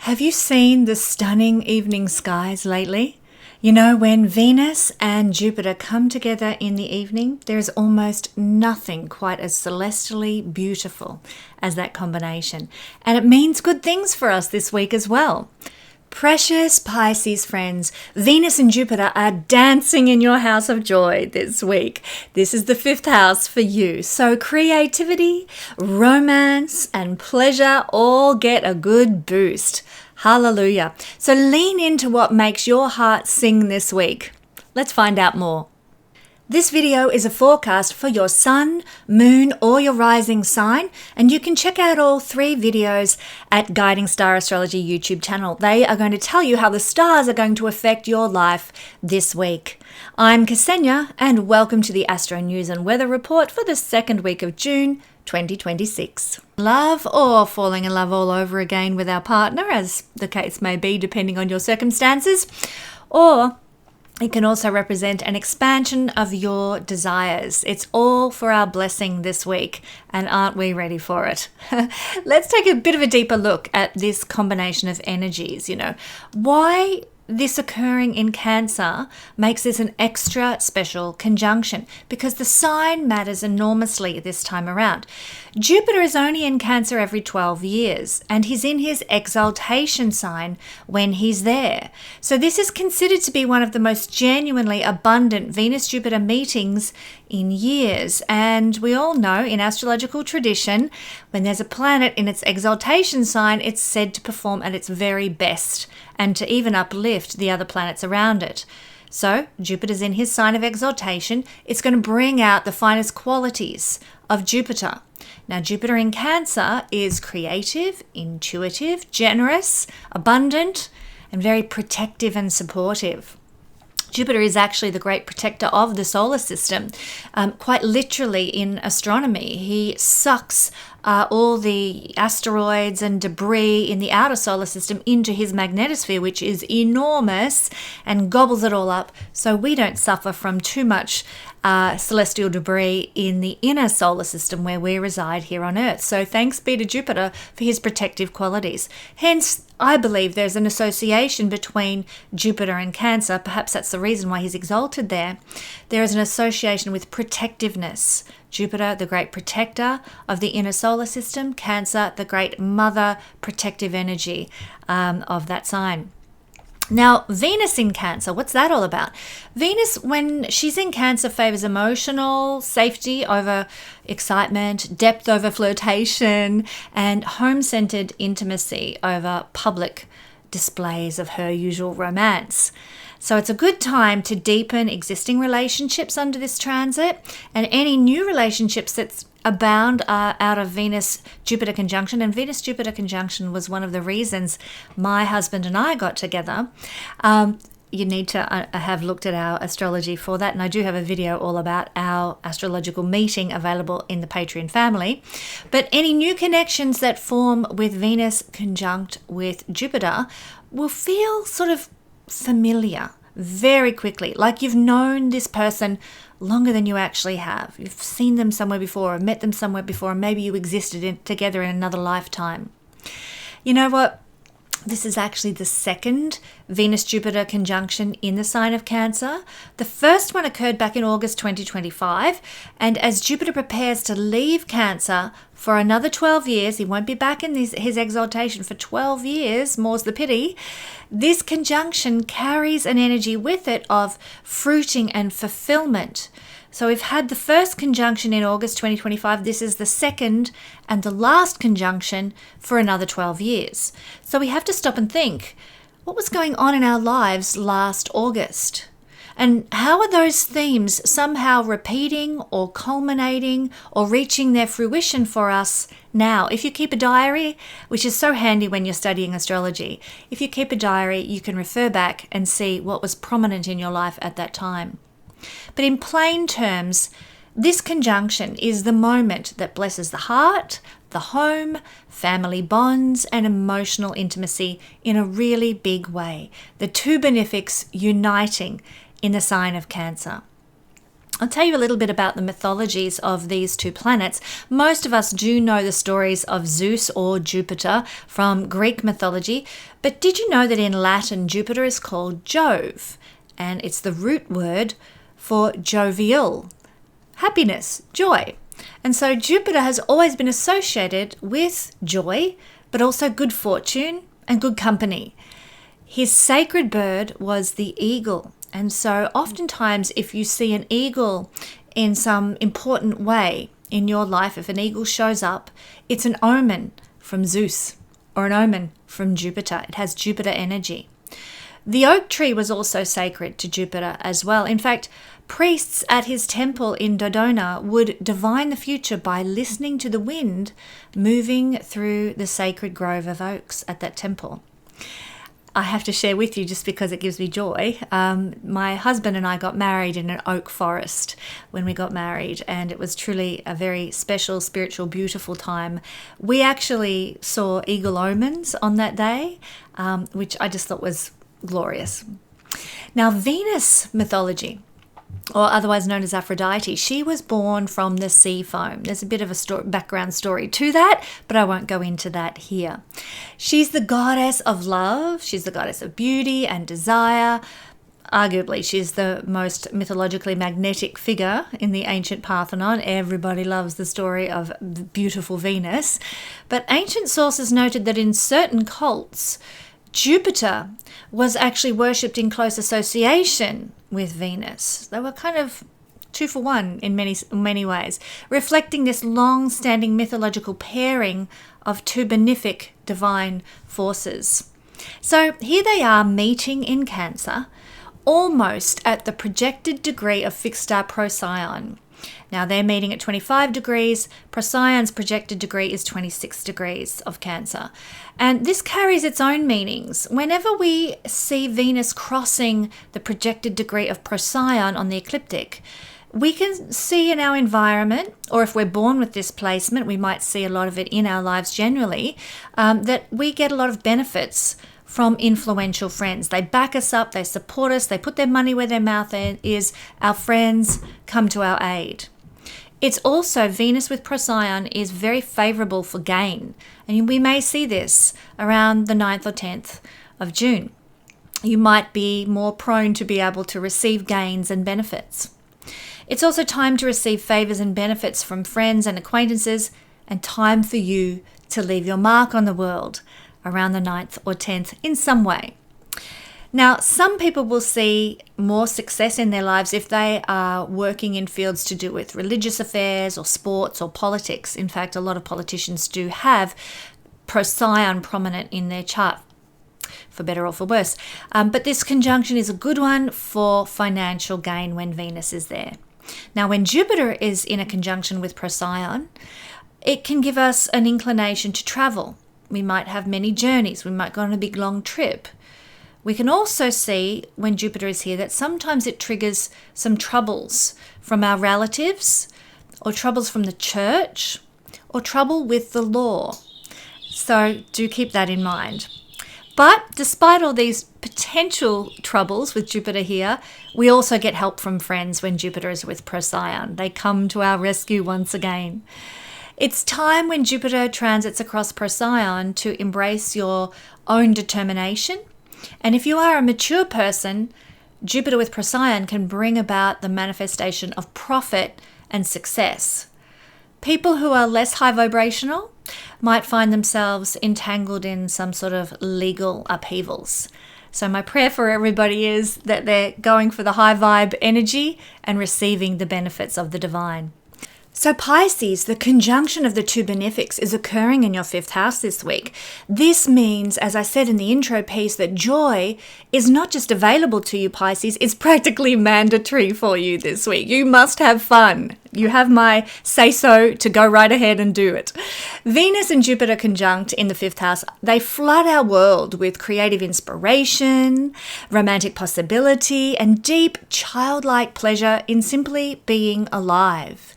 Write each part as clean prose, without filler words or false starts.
Have you seen the stunning evening skies lately? You know, when Venus and Jupiter come together in the evening, there is almost nothing quite as celestially beautiful as that combination. And it means good things for us this week as well. Precious Pisces friends, Venus and Jupiter are dancing in your house of joy this week. This is the 5th house for you. So creativity, romance, and pleasure all get a good boost. Hallelujah. So lean into what makes your heart sing this week. Let's find out more. This video is a forecast for your sun, moon, or your rising sign, and you can check out all 3 videos at Guiding Star Astrology YouTube channel. They are going to tell you how the stars are going to affect your life this week. I'm Kesenya, and welcome to the Astro News and Weather Report for the 2nd week of June 2026. Love or falling in love all over again with our partner, as the case may be depending on your circumstances, or it can also represent an expansion of your desires. It's all for our blessing this week, and aren't we ready for it? Let's take a bit of a deeper look at this combination of energies. Why this occurring in Cancer makes this an extra special conjunction, because the sign matters enormously this time around. Jupiter is only in Cancer every 12 years, and he's in his exaltation sign when he's there. So this is considered to be one of the most genuinely abundant Venus-Jupiter meetings in years. And we all know in astrological tradition, when there's a planet in its exaltation sign, it's said to perform at its very best and to even uplift the other planets around it. So Jupiter's in his sign of exaltation. It's going to bring out the finest qualities of Jupiter. Now, Jupiter in Cancer is creative, intuitive, generous, abundant, and very protective and supportive. Jupiter is actually the great protector of the solar system. Quite literally in astronomy, he sucks all the asteroids and debris in the outer solar system into his magnetosphere, which is enormous, and gobbles it all up, so we don't suffer from too much celestial debris in the inner solar system where we reside here on Earth. So thanks be to Jupiter for his protective qualities. Hence, I believe there's an association between Jupiter and Cancer. Perhaps that's the reason why he's exalted there. There is an association with protectiveness. Jupiter, the great protector of the inner solar system. Cancer, the great mother protective energy of that sign. Now, Venus in Cancer, what's that all about? Venus, when she's in Cancer, favors emotional safety over excitement, depth over flirtation, and home-centered intimacy over public displays of her usual romance. So it's a good time to deepen existing relationships under this transit, and any new relationships that abound are out of Venus-Jupiter conjunction. And Venus-Jupiter conjunction was one of the reasons my husband and I got together. You need to have looked at our astrology for that, and I do have a video all about our astrological meeting available in the Patreon family. But any new connections that form with Venus conjunct with Jupiter will feel sort of familiar very quickly, like you've known this person longer than you actually have. You've seen them somewhere before, or met them somewhere before, and maybe you existed together in another lifetime. You know what? This is actually the 2nd Venus-Jupiter conjunction in the sign of Cancer. The first one occurred back in August 2025, and as Jupiter prepares to leave Cancer for another 12 years, he won't be back in his exaltation for 12 years, more's the pity. This conjunction carries an energy with it of fruiting and fulfillment. So we've had the first conjunction in August 2025. This is the 2nd and the last conjunction for another 12 years. So we have to stop and think, what was going on in our lives last August? And how are those themes somehow repeating or culminating or reaching their fruition for us now? If you keep a diary, which is so handy when you're studying astrology, if you keep a diary, you can refer back and see what was prominent in your life at that time. But in plain terms, this conjunction is the moment that blesses the heart, the home, family bonds, and emotional intimacy in a really big way. The two benefics uniting in the sign of Cancer. I'll tell you a little bit about the mythologies of these two planets. Most of us do know the stories of Zeus or Jupiter from Greek mythology, but did you know that in Latin, Jupiter is called Jove, and it's the root word for jovial, happiness, joy. And so Jupiter has always been associated with joy, but also good fortune and good company. His sacred bird was the eagle. And so oftentimes if you see an eagle in some important way in your life, if an eagle shows up, it's an omen from Zeus or an omen from Jupiter. It has Jupiter energy. The oak tree was also sacred to Jupiter as well. In fact, priests at his temple in Dodona would divine the future by listening to the wind moving through the sacred grove of oaks at that temple. I have to share with you just because it gives me joy. My husband and I got married in an oak forest when we got married, and it was truly a very special, spiritual, beautiful time. We actually saw eagle omens on that day, which I just thought was glorious. Now, Venus mythology, or otherwise known as Aphrodite, she was born from the sea foam. There's a bit of a background story to that, but I won't go into that here. She's the goddess of love. She's the goddess of beauty and desire. Arguably, she's the most mythologically magnetic figure in the ancient Parthenon. Everybody loves the story of the beautiful Venus. But ancient sources noted that in certain cults, Jupiter was actually worshipped in close association with Venus. They were kind of 2 for 1 in many ways, reflecting this long-standing mythological pairing of two benefic divine forces. So here they are meeting in Cancer, almost at the projected degree of fixed star Procyon. Now they're meeting at 25 degrees. Procyon's projected degree is 26 degrees of Cancer. And this carries its own meanings. Whenever we see Venus crossing the projected degree of Procyon on the ecliptic, we can see in our environment, or if we're born with this placement, we might see a lot of it in our lives generally, that we get a lot of benefits from influential friends. They back us up, they support us, they put their money where their mouth is. Our friends come to our aid. It's also, Venus with Procyon is very favorable for gain. And we may see this around the 9th or 10th of June. You might be more prone to be able to receive gains and benefits. It's also time to receive favors and benefits from friends and acquaintances, and time for you to leave your mark on the world around the 9th or 10th in some way. Now, some people will see more success in their lives if they are working in fields to do with religious affairs or sports or politics. In fact, a lot of politicians do have Procyon prominent in their chart, for better or for worse. But this conjunction is a good one for financial gain when Venus is there. Now, when Jupiter is in a conjunction with Procyon, it can give us an inclination to travel. We might have many journeys. We might go on a big long trip. We can also see when Jupiter is here that sometimes it triggers some troubles from our relatives, or troubles from the church, or trouble with the law. So do keep that in mind. But despite all these potential troubles with Jupiter here, we also get help from friends when Jupiter is with Procyon. They come to our rescue once again. It's time when Jupiter transits across Procyon to embrace your own determination. And if you are a mature person, Jupiter with Procyon can bring about the manifestation of profit and success. People who are less high vibrational might find themselves entangled in some sort of legal upheavals. So my prayer for everybody is that they're going for the high vibe energy and receiving the benefits of the divine. So Pisces, the conjunction of the two benefics is occurring in your 5th house this week. This means, as I said in the intro piece, that joy is not just available to you, Pisces, it's practically mandatory for you this week. You must have fun. You have my say-so to go right ahead and do it. Venus and Jupiter conjunct in the 5th house, they flood our world with creative inspiration, romantic possibility, and deep childlike pleasure in simply being alive.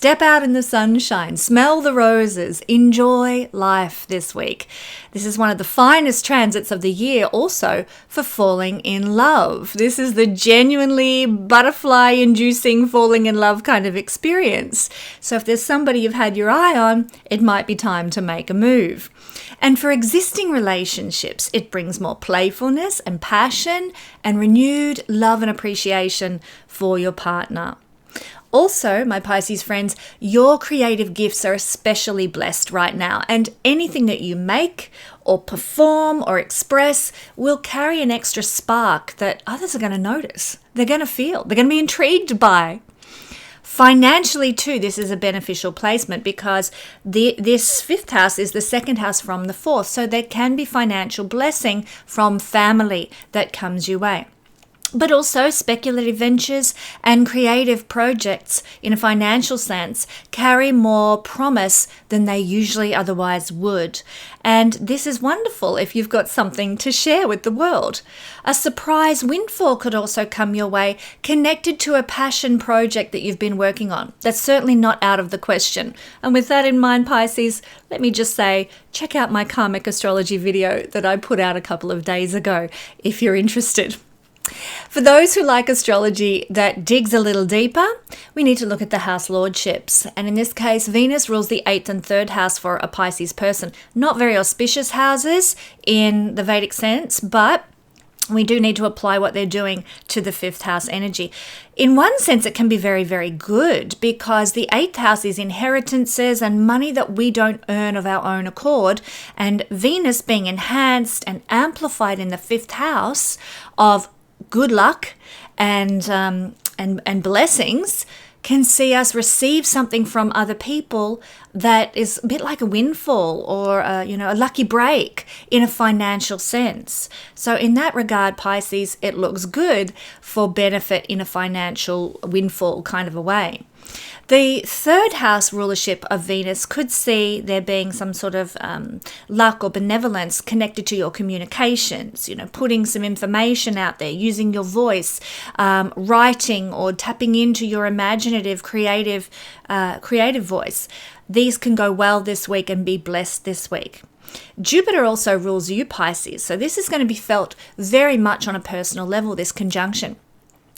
Step out in the sunshine, smell the roses, enjoy life this week. This is one of the finest transits of the year also for falling in love. This is the genuinely butterfly-inducing falling in love kind of experience. So if there's somebody you've had your eye on, it might be time to make a move. And for existing relationships, it brings more playfulness and passion and renewed love and appreciation for your partner. Also, my Pisces friends, your creative gifts are especially blessed right now, and anything that you make or perform or express will carry an extra spark that others are going to notice. They're going to feel, they're going to be intrigued by. Financially too, this is a beneficial placement because this fifth house is the second house from the fourth, so there can be financial blessing from family that comes your way. But also speculative ventures and creative projects in a financial sense carry more promise than they usually otherwise would. And this is wonderful if you've got something to share with the world. A surprise windfall could also come your way connected to a passion project that you've been working on. That's certainly not out of the question. And with that in mind, Pisces, let me just say, check out my karmic astrology video that I put out a couple of days ago if you're interested. For those who like astrology that digs a little deeper, we need to look at the house lordships. And in this case, Venus rules the 8th and 3rd house for a Pisces person. Not very auspicious houses in the Vedic sense, but we do need to apply what they're doing to the 5th house energy. In one sense, it can be very, very good because the 8th house is inheritances and money that we don't earn of our own accord. And Venus being enhanced and amplified in the 5th house of good luck and blessings can see us receive something from other people that is a bit like a windfall or a lucky break in a financial sense. So in that regard, Pisces, it looks good for benefit in a financial windfall kind of a way. The 3rd house rulership of Venus could see there being some sort of luck or benevolence connected to your communications, putting some information out there, using your voice, writing or tapping into your imaginative, creative voice. These can go well this week and be blessed this week. Jupiter also rules you, Pisces, so this is going to be felt very much on a personal level, this conjunction.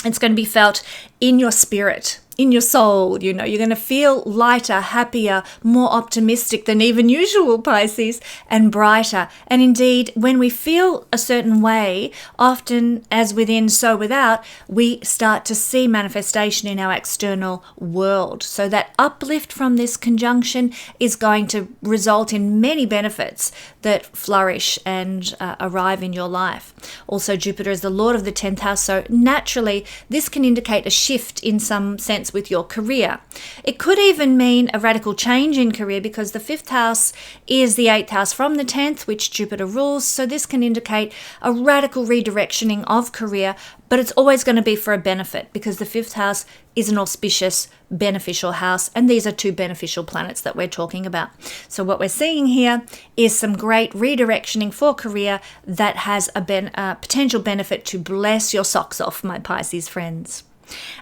It's going to be felt in your spirit, in your soul. You're going to feel lighter, happier, more optimistic than even usual, Pisces, and brighter. And indeed, when we feel a certain way, often as within, so without, we start to see manifestation in our external world. So that uplift from this conjunction is going to result in many benefits that flourish and arrive in your life. Also, Jupiter is the Lord of the 10th house, so naturally, this can indicate a shift in some sense with your career. It could even mean a radical change in career because the 5th house is the 8th house from the 10th, which Jupiter rules. So this can indicate a radical redirectioning of career, but it's always going to be for a benefit because the 5th house is an auspicious, beneficial house, and these are two beneficial planets that we're talking about. So what we're seeing here is some great redirectioning for career that has a potential benefit to bless your socks off, my Pisces friends.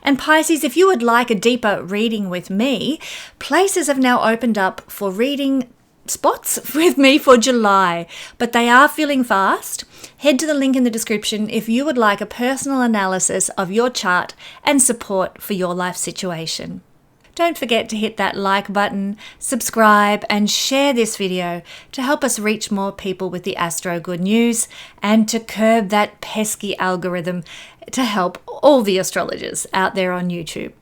And Pisces, if you would like a deeper reading with me, places have now opened up for reading spots with me for July, but they are filling fast. Head to the link in the description if you would like a personal analysis of your chart and support for your life situation. Don't forget to hit that like button, subscribe, and share this video to help us reach more people with the Astro Good News and to curb that pesky algorithm to help all the astrologers out there on YouTube.